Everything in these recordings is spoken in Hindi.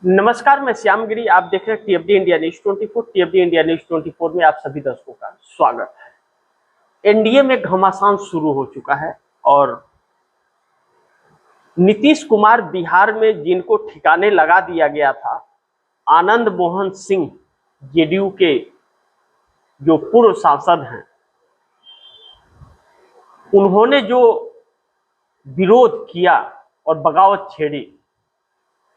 नमस्कार, मैं श्यामगिरी। आप देख रहे हैं टीएफडी इंडिया न्यूज 24। टीएफडी इंडिया न्यूज 24 में आप सभी दर्शकों का स्वागत है। एनडीए में घमासान शुरू हो चुका है और नीतीश कुमार बिहार में जिनको ठिकाने लगा दिया गया था, आनंद मोहन सिंह जेडीयू के जो पूर्व सांसद हैं, उन्होंने जो विरोध किया और बगावत छेड़ी,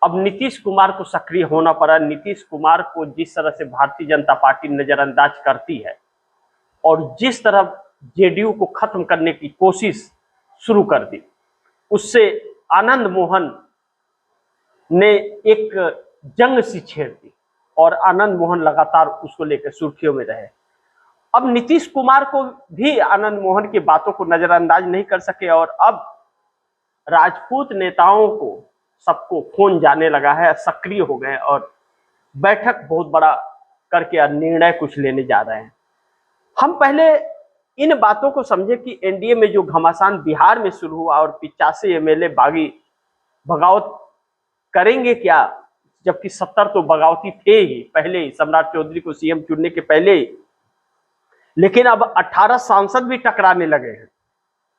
अब नीतीश कुमार को सक्रिय होना पड़ा। नीतीश कुमार को जिस तरह से भारतीय जनता पार्टी नजरअंदाज करती है और जिस तरह जेडीयू को खत्म करने की कोशिश शुरू कर दी, उससे आनंद मोहन ने एक जंग सी छेड़ दी और आनंद मोहन लगातार उसको लेकर सुर्खियों में रहे। अब नीतीश कुमार को भी आनंद मोहन की बातों को नजरअंदाज नहीं कर सके और अब राजपूत नेताओं को सबको फोन जाने लगा है, सक्रिय हो गए और बैठक बहुत बड़ा करके निर्णय कुछ लेने जा रहे हैं। हम पहले इन बातों को समझे कि एनडीए में जो घमासान बिहार में शुरू हुआ और 85 एमएलए बगावत करेंगे क्या, जबकि 70 तो बगावती थे ही पहले ही, सम्राट चौधरी को सीएम चुनने के पहले ही। लेकिन अब 18 सांसद भी टकराने लगे हैं।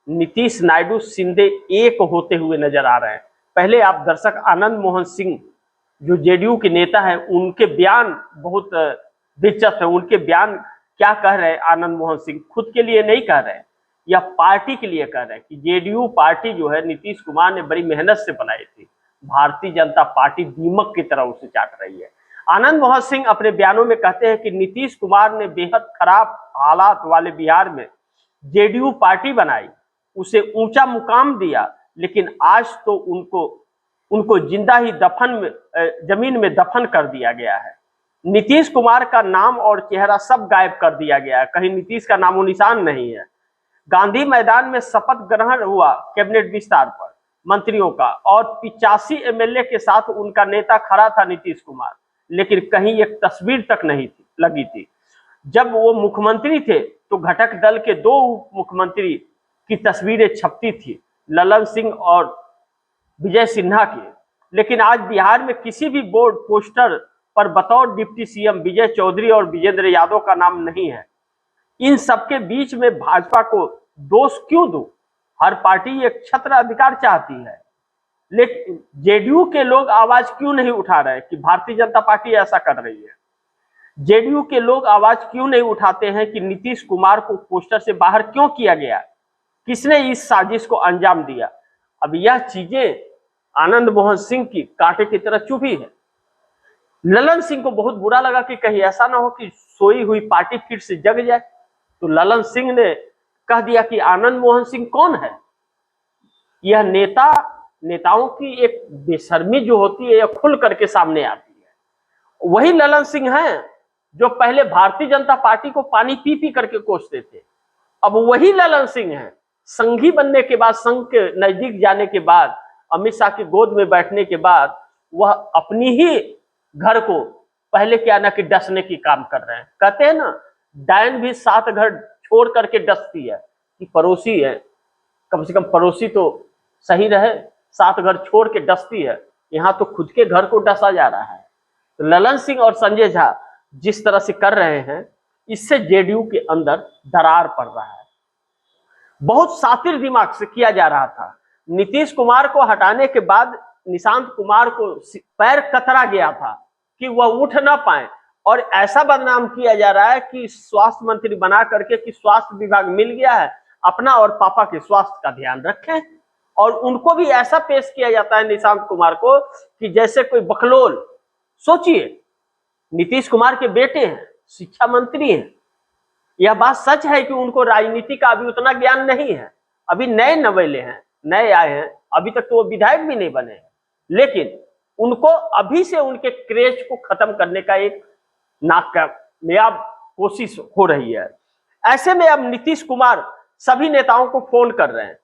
नीतीश नायडू शिंदे एक होते हुए नजर आ रहे हैं। पहले आप दर्शक आनंद मोहन सिंह जो जेडीयू के नेता हैं, उनके बयान बहुत दिलचस्प है। उनके बयान क्या कह रहे हैं आनंद मोहन सिंह, खुद के लिए नहीं कह रहे हैं, या पार्टी के लिए कह रहे हैं कि जेडीयू पार्टी जो है नीतीश कुमार ने बड़ी मेहनत से बनाई थी, भारतीय जनता पार्टी दीमक की तरह उसे चाट रही है। आनंद मोहन सिंह अपने बयानों में कहते हैं कि नीतीश कुमार ने बेहद खराब हालात वाले बिहार में जेडीयू पार्टी बनाई, उसे ऊंचा मुकाम दिया, लेकिन आज तो उनको जिंदा ही जमीन में दफन कर दिया गया है। नीतीश कुमार का नाम और चेहरा सब गायब कर दिया गया है, कहीं नीतीश का नामो निशान नहीं है। गांधी मैदान में शपथ ग्रहण हुआ कैबिनेट विस्तार पर मंत्रियों का और 85 एमएलए के साथ उनका नेता खड़ा था नीतीश कुमार, लेकिन कहीं एक तस्वीर तक नहीं लगी थी। जब वो मुख्यमंत्री थे तो घटक दल के 2 उप मुख्यमंत्री की तस्वीरें छपती थी, ललन सिंह और विजय सिन्हा की। लेकिन आज बिहार में किसी भी बोर्ड पोस्टर पर बतौर डिप्टी सीएम विजय चौधरी और विजेंद्र यादव का नाम नहीं है। इन सबके बीच में भाजपा को दोष क्यों दूं? हर पार्टी एक छत्र अधिकार चाहती है, लेकिन जेडीयू के लोग आवाज क्यों नहीं उठा रहे कि भारतीय जनता पार्टी ऐसा कर रही है? जेडीयू के लोग आवाज क्यों नहीं उठाते हैं कि नीतीश कुमार को पोस्टर से बाहर क्यों किया गया, किसने इस साजिश को अंजाम दिया? अब यह चीजें आनंद मोहन सिंह की कांटे की तरह चुभी है। ललन सिंह को बहुत बुरा लगा कि कहीं ऐसा ना हो कि सोई हुई पार्टी फिर से जग जाए, तो ललन सिंह ने कह दिया कि आनंद मोहन सिंह कौन है? यह नेताओं की एक बेशर्मी जो होती है, यह खुल करके सामने आती है। वही ललन सिंह हैं जो पहले भारतीय जनता पार्टी को पानी पी पी करके कोसते थे। अब वही ललन सिंह हैं, संघी बनने के बाद, संघ के नजदीक जाने के बाद, अमित शाह की गोद में बैठने के बाद, वह अपनी ही घर को पहले क्या ना कि डसने की काम कर रहे हैं। कहते हैं ना, डायन भी 7 घर छोड़ करके डसती है कि पड़ोसी है, कम से कम पड़ोसी तो सही रहे, 7 घर छोड़ के डसती है। यहाँ तो खुद के घर को डसा जा रहा है। तो ललन सिंह और संजय झा जिस तरह से कर रहे हैं, इससे जेडीयू के अंदर दरार पड़ रहा है। बहुत शातिर दिमाग से किया जा रहा था। नीतीश कुमार को हटाने के बाद निशांत कुमार को पैर कतरा गया था कि वह उठ ना पाए, और ऐसा बदनाम किया जा रहा है कि स्वास्थ्य मंत्री बना करके कि स्वास्थ्य विभाग मिल गया है, अपना और पापा के स्वास्थ्य का ध्यान रखें। और उनको भी ऐसा पेश किया जाता है निशांत कुमार को कि जैसे कोई बकलोल। सोचिए, नीतीश कुमार के बेटे हैं, शिक्षा मंत्री हैं। यह बात सच है कि उनको राजनीति का अभी उतना ज्ञान नहीं है, अभी नए नवेले हैं, नए आए हैं, अभी तक तो वो विधायक भी नहीं बने हैं। लेकिन उनको अभी से उनके क्रेज को खत्म करने का एक नाकामयाब कोशिश हो रही है। ऐसे में अब नीतीश कुमार सभी नेताओं को फोन कर रहे हैं,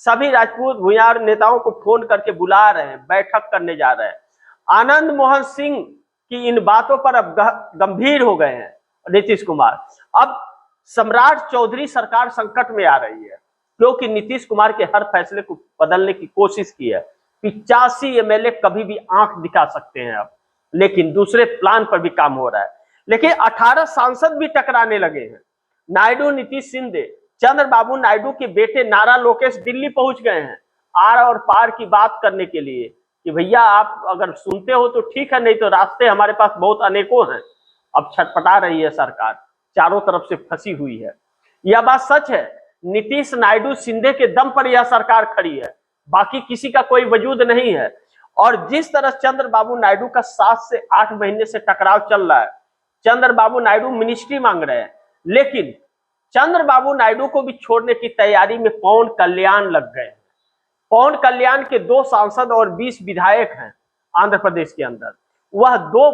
सभी राजपूत भूमिहार नेताओं को फोन करके बुला रहे हैं, बैठक करने जा रहे हैं। आनंद मोहन सिंह की इन बातों पर अब गंभीर हो गए हैं नीतीश कुमार। अब सम्राट चौधरी सरकार संकट में आ रही है, क्योंकि नीतीश कुमार के हर फैसले को बदलने की कोशिश की है। 85 एमएलए कभी भी आंख दिखा सकते हैं। अब लेकिन दूसरे प्लान पर भी काम हो रहा है। लेकिन 18 सांसद भी टकराने लगे हैं। नायडू, नीतीश शिंदे, चंद्रबाबू नायडू के बेटे नारा लोकेश दिल्ली पहुंच गए हैं आर और पार की बात करने के लिए कि भैया आप अगर सुनते हो तो ठीक है, नहीं तो रास्ते हमारे पास बहुत अनेकों हैं। अब छटपटा रही है सरकार, चारों तरफ से फंसी हुई है। यह बात सच है, नीतीश, नायडू, शिंदे के दम पर यह सरकार खड़ी है, बाकी किसी का कोई वजूद नहीं है। और जिस तरह चंद्रबाबू नायडू का 7 से 8 महीने से टकराव चल रहा है, चंद्रबाबू नायडू मिनिस्ट्री मांग रहे हैं, लेकिन चंद्रबाबू नायडू को भी छोड़ने की तैयारी में पवन कल्याण लग गए हैं। पवन कल्याण के 2 सांसद और 20 विधायक हैं आंध्र प्रदेश के अंदर। वह 2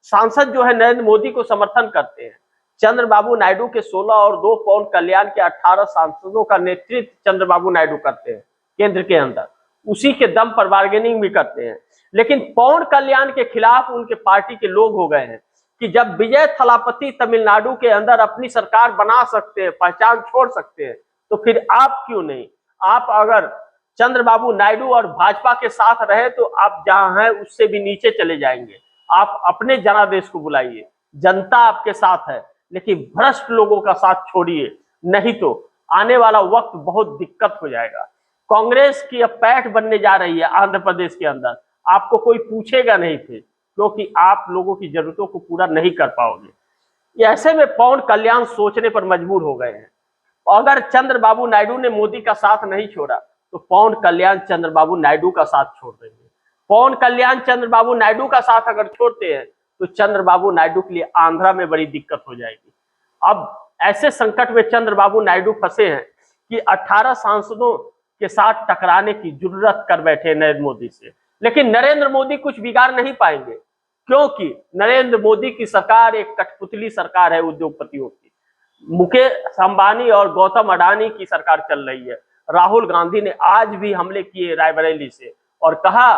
सांसद जो है नरेंद्र मोदी को समर्थन करते हैं। चंद्रबाबू नायडू के 16 और 2 पवन कल्याण के 18 सांसदों का नेतृत्व चंद्रबाबू नायडू करते हैं केंद्र के अंदर, उसी के दम पर बार्गेनिंग भी करते हैं। लेकिन पवन कल्याण के खिलाफ उनके पार्टी के लोग हो गए हैं कि जब विजय थलापति तमिलनाडु के अंदर अपनी सरकार बना सकते हैं, पहचान छोड़ सकते हैं, तो फिर आप क्यों नहीं? आप अगर चंद्रबाबू नायडू और भाजपा के साथ रहे तो आप जहां हैं उससे भी नीचे चले जाएंगे। आप अपने जनादेश को बुलाइए, जनता आपके साथ है, लेकिन भ्रष्ट लोगों का साथ छोड़िए, नहीं तो आने वाला वक्त बहुत दिक्कत हो जाएगा। कांग्रेस की अब पैठ बनने जा रही है आंध्र प्रदेश के अंदर, आपको कोई पूछेगा नहीं फिर, क्योंकि आप लोगों की जरूरतों को पूरा नहीं कर पाओगे। ऐसे में पवन कल्याण सोचने पर मजबूर हो गए हैं। अगर चंद्रबाबू नायडू ने मोदी का साथ नहीं छोड़ा तो पवन कल्याण चंद्रबाबू नायडू का साथ छोड़ देंगे। पवन कल्याण चंद्रबाबू नायडू का साथ अगर छोड़ते हैं तो चंद्रबाबू नायडू के लिए आंध्रा में बड़ी दिक्कत हो जाएगी। अब ऐसे संकट में चंद्रबाबू नायडू फंसे हैं कि 18 सांसदों के साथ टकराने की जरूरत कर बैठे नरेंद्र मोदी से। लेकिन नरेंद्र मोदी कुछ बिगाड़ नहीं पाएंगे, क्योंकि नरेंद्र मोदी की सरकार एक कठपुतली सरकार है उद्योगपतियों की। मुकेश अंबानी और गौतम अडानी की सरकार चल रही है। राहुल गांधी ने आज भी हमले किए रायबरेली से और कहा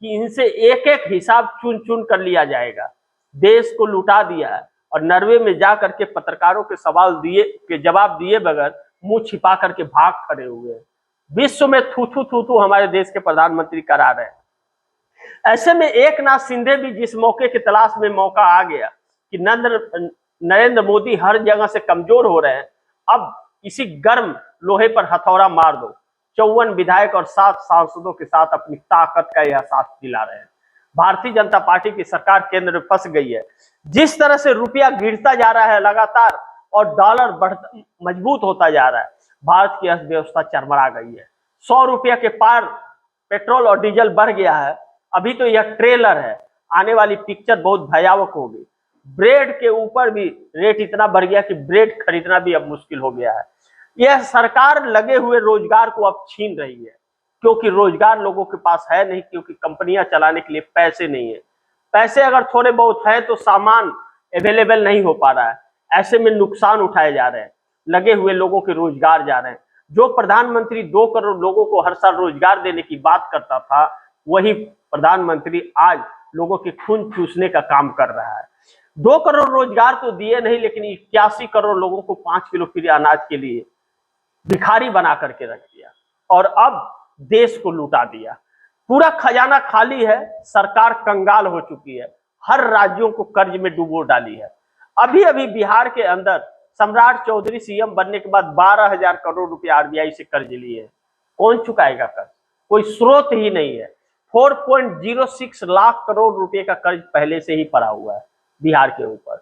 कि इनसे एक एक हिसाब चुन चुन कर लिया जाएगा। देश को लुटा दिया है और नरवे में जा करके पत्रकारों के सवाल दिए के जवाब दिए बगैर मुंह छिपा करके भाग खड़े हुए हैं। विश्व में थू थू थू थू हमारे देश के प्रधानमंत्री करा रहे हैं। ऐसे में एकनाथ शिंदे भी जिस मौके की तलाश में मौका आ गया कि नरेंद्र मोदी हर जगह से कमजोर हो रहे हैं, अब इसी गर्म लोहे पर हथौड़ा मार दो। 54 विधायक और 7 सांसदों के साथ अपनी ताकत का एहसास दिला रहे हैं। भारतीय जनता पार्टी की सरकार केंद्र में फंस गई है। जिस तरह से रुपया गिरता जा रहा है लगातार और डॉलर मजबूत होता जा रहा है, भारत की अर्थव्यवस्था चरमरा गई है। 100 रुपया के पार पेट्रोल और डीजल बढ़ गया है। अभी तो यह ट्रेलर है, आने वाली पिक्चर बहुत भयावह होगी। ब्रेड के ऊपर भी रेट इतना बढ़ गया कि ब्रेड खरीदना भी अब मुश्किल हो गया है। यह सरकार लगे हुए रोजगार को अब छीन रही है, क्योंकि रोजगार लोगों के पास है नहीं, क्योंकि कंपनियां चलाने के लिए पैसे नहीं है। पैसे अगर थोड़े बहुत है तो सामान अवेलेबल नहीं हो पा रहा है। ऐसे में नुकसान उठाए जा रहे हैं, लगे हुए लोगों के रोजगार जा रहे हैं। जो प्रधानमंत्री 2 करोड़ लोगों को हर साल रोजगार देने की बात करता था, वही प्रधानमंत्री आज लोगों के खून चूसने का काम कर रहा है। 2 करोड़ रोजगार तो दिए नहीं, लेकिन 81 करोड़ लोगों को 5 किलो फ्री अनाज के लिए भिखारी बना करके रख दिया और अब देश को लुटा दिया। पूरा खजाना खाली है, सरकार कंगाल हो चुकी है, हर राज्यों को कर्ज में डुबो डाली है। अभी अभी बिहार के अंदर सम्राट चौधरी सीएम बनने के बाद 12,000 करोड़ रुपया आरबीआई से कर्ज लिए हैं। कौन चुकाएगा कर्ज? कोई स्रोत ही नहीं है। 4.06 लाख करोड़ रुपए का कर्ज पहले से ही पड़ा हुआ है बिहार के ऊपर।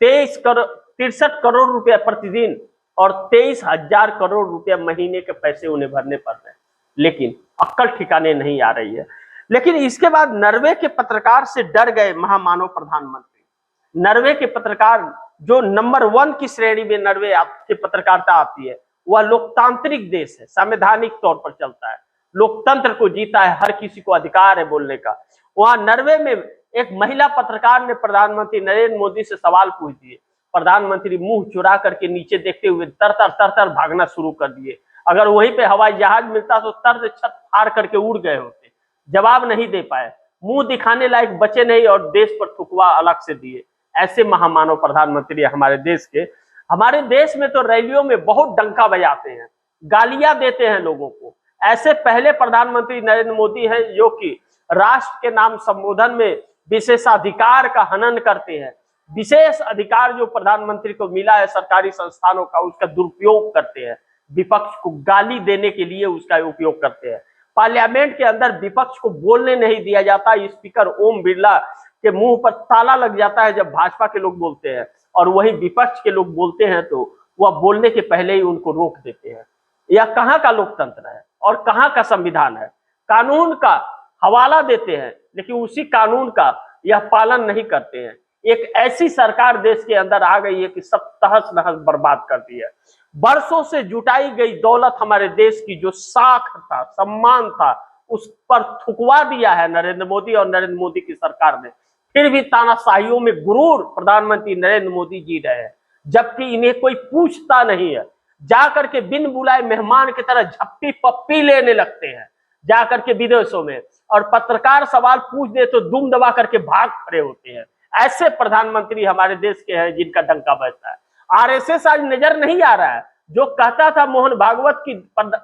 63 करोड़ रुपया प्रतिदिन और 23,000 करोड़ रुपया महीने के पैसे उन्हें भरने पड़ रहे हैं, लेकिन अक्कल ठिकाने नहीं आ रही है। लेकिन इसके बाद नर्वे के पत्रकार से डर गए महामानव प्रधानमंत्री। नर्वे के पत्रकार, जो नंबर 1 की श्रेणी में नर्वे की पत्रकारिता आती है, वह लोकतांत्रिक देश है, संवैधानिक तौर पर चलता है, लोकतंत्र को जीता है, हर किसी को अधिकार है बोलने का। वहां नर्वे में एक महिला पत्रकार ने प्रधानमंत्री नरेंद्र मोदी से सवाल पूछ दिए। प्रधानमंत्री मुंह चुरा करके नीचे देखते हुए तर भागना शुरू कर दिए। अगर वहीं पे हवाई जहाज मिलता तो तर छत फाड़ करके उड़ गए होते। जवाब नहीं दे पाए, मुंह दिखाने लायक बचे नहीं और देश पर थुकवा अलग से दिए। ऐसे महामानव प्रधानमंत्री हमारे देश के। हमारे देश में तो रैलियों में बहुत डंका बजाते हैं, गालियां देते हैं लोगों को। ऐसे पहले प्रधानमंत्री नरेंद्र मोदी हैं जो कि राष्ट्र के नाम संबोधन में विशेषाधिकार का हनन करते हैं, विशेष अधिकार जो प्रधानमंत्री को मिला है सरकारी संस्थानों का, उसका दुरुपयोग करते हैं, विपक्ष को गाली देने के लिए उसका उपयोग करते हैं। पार्लियामेंट के अंदर विपक्ष को बोलने नहीं दिया जाता। स्पीकर ओम बिरला के मुंह पर ताला लग जाता है जब भाजपा के लोग बोलते हैं, और वही विपक्ष के लोग बोलते हैं तो वह बोलने के पहले ही उनको रोक देते हैं। यह कहाँ का लोकतंत्र है और कहाँ का संविधान है? कानून का हवाला देते हैं लेकिन उसी कानून का यह पालन नहीं करते हैं। एक ऐसी सरकार देश के अंदर आ गई है कि सब तहस नहस बर्बाद कर दी है। बरसों से जुटाई गई दौलत, हमारे देश की जो साख था, सम्मान था, उस पर थुकवा दिया है नरेंद्र मोदी और नरेंद्र मोदी की सरकार ने। फिर भी तानाशाहियों में गुरूर प्रधानमंत्री नरेंद्र मोदी जी रहे हैं, जबकि इन्हें कोई पूछता नहीं है। जाकर के बिन बुलाए मेहमान की तरह झप्पी पप्पी लेने लगते हैं जाकर के विदेशों में, और पत्रकार सवाल पूछ दे तो दुम दबा करके भाग खड़े होते हैं। ऐसे प्रधानमंत्री हमारे देश के हैं जिनका डंका बजता है। आरएसएस आज नजर नहीं आ रहा है। जो कहता था मोहन भागवत की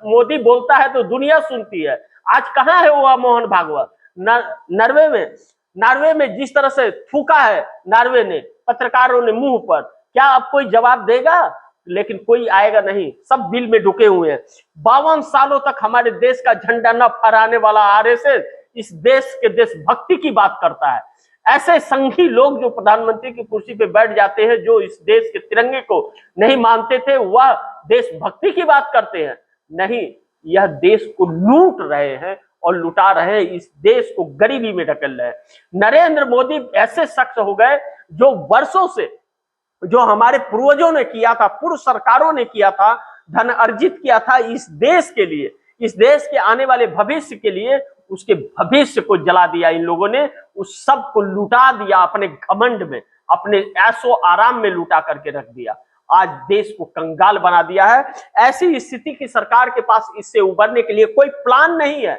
मोदी बोलता है तो दुनिया सुनती है, आज कहाँ है वह मोहन भागवत? नॉर्वे में जिस तरह से थूका है नॉर्वे ने पत्रकारों ने मुंह पर, क्या अब कोई जवाब देगा? लेकिन कोई आएगा नहीं, सब बिल में ढुके हुए हैं। 52 सालों तक हमारे देश का झंडा न फहराने वाला आरएसएस इस देश के देशभक्ति की बात करता है। ऐसे संघी लोग जो प्रधानमंत्री की कुर्सी पे बैठ जाते हैं, जो इस देश के तिरंगे को नहीं मानते थे, वह देशभक्ति की बात करते हैं। नहीं, यह देश को लूट रहे हैं और लुटा रहे हैं, इस देश को गरीबी में ढकेल रहे हैं। नरेंद्र मोदी ऐसे शख्स हो गए जो वर्षों से, जो हमारे पूर्वजों ने किया था, पूर्व सरकारों ने किया था, धन अर्जित किया था इस देश के लिए, इस देश के आने वाले भविष्य के लिए, उसके भविष्य को जला दिया इन लोगों ने। उस सब को लुटा दिया अपने घमंड में, अपने ऐशो आराम में लुटा करके रख दिया। आज देश को कंगाल बना दिया है। ऐसी स्थिति की सरकार के पास इससे उबरने के लिए कोई प्लान नहीं है,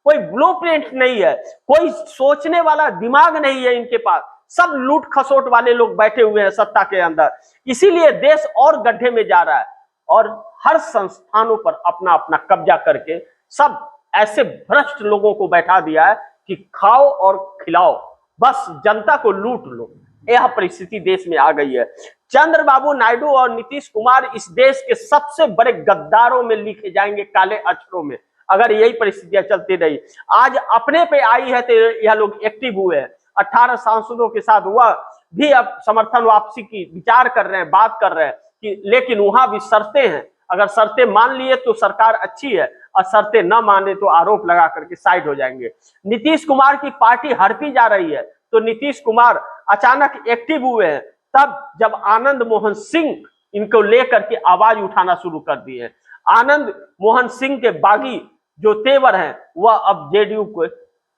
कोई ब्लूप्रिंट नहीं है, कोई सोचने वाला दिमाग नहीं है इनके पास। सब लूट खसोट वाले लोग बैठे हुए हैं सत्ता के अंदर, इसीलिए देश और गड्ढे में जा रहा है। और हर संस्थानों पर अपना अपना कब्जा करके सब ऐसे भ्रष्ट लोगों को बैठा दिया है कि खाओ और खिलाओ, बस जनता को लूट लो। यह परिस्थिति देश में आ गई है। चंद्रबाबू नायडू और नीतीश कुमार इस देश के सबसे बड़े गद्दारों में लिखे जाएंगे काले अक्षरों में, अगर यही परिस्थितियां चलती रही। आज अपने पे आई है तो यह लोग एक्टिव हुए हैं। 18 सांसदों के साथ वह भी अब समर्थन वापसी की विचार कर रहे हैं, बात कर रहे हैं कि, लेकिन वहां भी शर्तें हैं। अगर शर्तें मान लिए तो सरकार अच्छी है, और शर्तें न माने तो आरोप लगा करके साइड हो जाएंगे। नीतीश कुमार की पार्टी हड़पी जा रही है तो नीतीश कुमार अचानक एक्टिव हुए हैं तब जब आनंद मोहन सिंह इनको लेकर के आवाज उठाना शुरू कर दिए। आनंद मोहन सिंह के बागी जो तेवर हैं वह अब जेडीयू को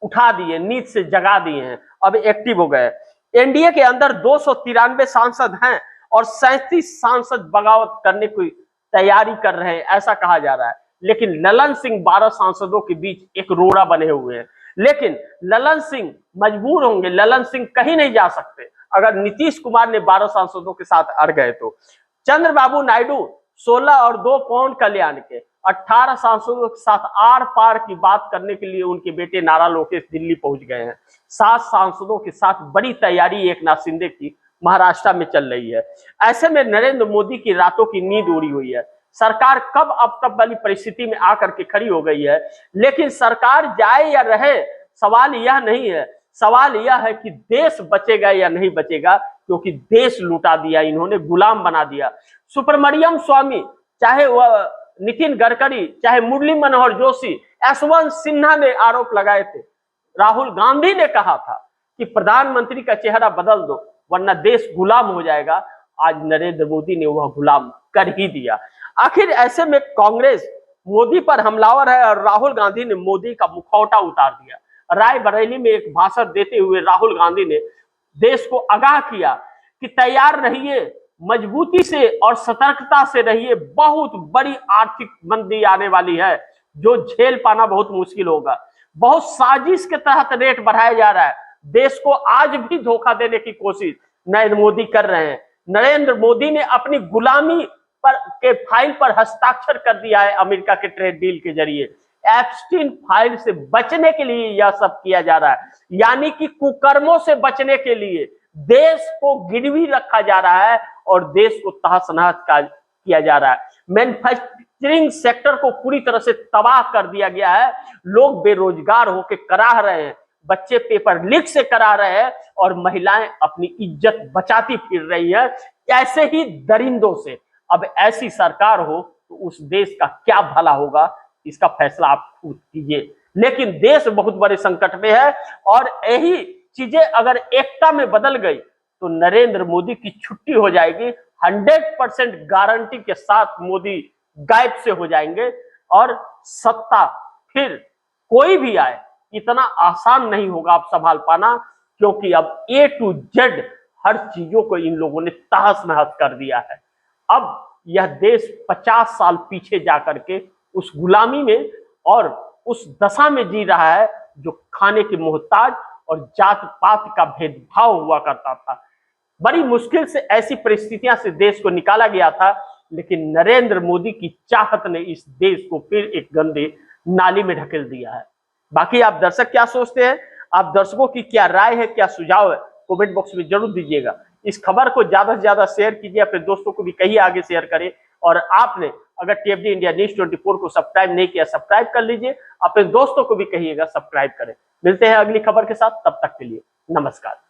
उठा दिए, नींद से जगा दिए हैं, अब एक्टिव हो गए। एनडीए के अंदर 293 सांसद हैं और 37 सांसद बगावत करने की तैयारी कर रहे हैं, ऐसा कहा जा रहा है। लेकिन ललन सिंह 12 सांसदों के बीच एक रोड़ा बने हुए हैं, लेकिन ललन सिंह मजबूर होंगे, ललन सिंह कहीं नहीं जा सकते अगर नीतीश कुमार ने 12 सांसदों के साथ अड़ गए तो। चंद्रबाबू नायडू 16 और 2 पवन कल्याण के 18 सांसदों के साथ आर पार की बात करने के लिए उनके बेटे नारा लोकेश दिल्ली पहुंच गए हैं। 7 सांसदों के साथ बड़ी तैयारी एकनाथ शिंदे की महाराष्ट्र में चल रही है। ऐसे में नरेंद्र मोदी की रातों की नींद उड़ी हुई है। सरकार कब अब तब वाली परिस्थिति में आकर के खड़ी हो गई है। लेकिन सरकार जाए या रहे, सवाल यह नहीं है, सवाल यह है कि देश बचेगा या नहीं बचेगा, क्योंकि देश लुटा दिया इन्होंने, गुलाम बना दिया। सुब्रमण्यम स्वामी, चाहे वह नितिन गडकरी, चाहे मुरली मनोहर जोशी, यशवंत सिन्हा ने आरोप लगाए थे। राहुल गांधी ने कहा था कि प्रधानमंत्री का चेहरा बदल दो वरना देश गुलाम हो जाएगा। आज नरेंद्र मोदी ने वह गुलाम कर ही दिया। आखिर ऐसे में कांग्रेस मोदी पर हमलावर है और राहुल गांधी ने मोदी का मुखौटा उतार दिया। रायबरेली में एक भाषण देते हुए राहुल गांधी ने देश को आगाह किया कि तैयार रहिए, मजबूती से और सतर्कता से रहिए, बहुत बड़ी आर्थिक मंदी आने वाली है जो झेल पाना बहुत मुश्किल होगा। बहुत साजिश के तहत रेट बढ़ाया जा रहा है। देश को आज भी धोखा देने की कोशिश नरेंद्र मोदी कर रहे हैं। नरेंद्र मोदी ने अपनी गुलामी पर के फाइल पर हस्ताक्षर कर दिया है अमेरिका के ट्रेड डील के जरिए। एप्स्टीन फाइल से बचने के लिए यह सब किया जा रहा है, यानी कि कुकर्मों से बचने के लिए देश को गिरवी रखा जा रहा है और देश को तहस नहस किया जा रहा है। मैन्युफैक्चरिंग सेक्टर को पूरी तरह से तबाह कर दिया गया है। लोग बेरोजगार होकर कराह रहे हैं, बच्चे पेपर लीक से करा रहे हैं और महिलाएं अपनी इज्जत बचाती फिर रही है ऐसे ही दरिंदों से। अब ऐसी सरकार हो तो उस देश का क्या भला होगा, इसका फैसला आप खुद कीजिए। लेकिन देश बहुत बड़े संकट में है और यही चीजें अगर एकता में बदल गई तो नरेंद्र मोदी की छुट्टी हो जाएगी। 100% गारंटी के साथ मोदी गायब से हो जाएंगे और सत्ता फिर कोई भी आए इतना आसान नहीं होगा आप संभाल पाना, क्योंकि अब A to Z हर चीजों को इन लोगों ने तहस नहस कर दिया है। अब यह देश 50 साल पीछे जाकर के उस गुलामी में और उस दशा में जी रहा है जो खाने के मोहताज और जात पात का भेदभाव हुआ करता था। बड़ी मुश्किल से ऐसी परिस्थितियां से देश को निकाला गया था, लेकिन नरेंद्र मोदी की चाहत ने इस देश को फिर एक गंदे नाली में ढकेल दिया है। बाकी आप दर्शक क्या सोचते हैं, आप दर्शकों की क्या राय है, क्या सुझाव है, कमेंट बॉक्स में जरूर दीजिएगा। इस खबर को ज्यादा से ज्यादा शेयर कीजिए, अपने दोस्तों को भी कहिए आगे शेयर करें। और आपने अगर TFD इंडिया न्यूज 24 को सब्सक्राइब नहीं किया, सब्सक्राइब कर लीजिए, अपने दोस्तों को भी कहिएगा सब्सक्राइब करें। मिलते हैं अगली खबर के साथ, तब तक के लिए नमस्कार।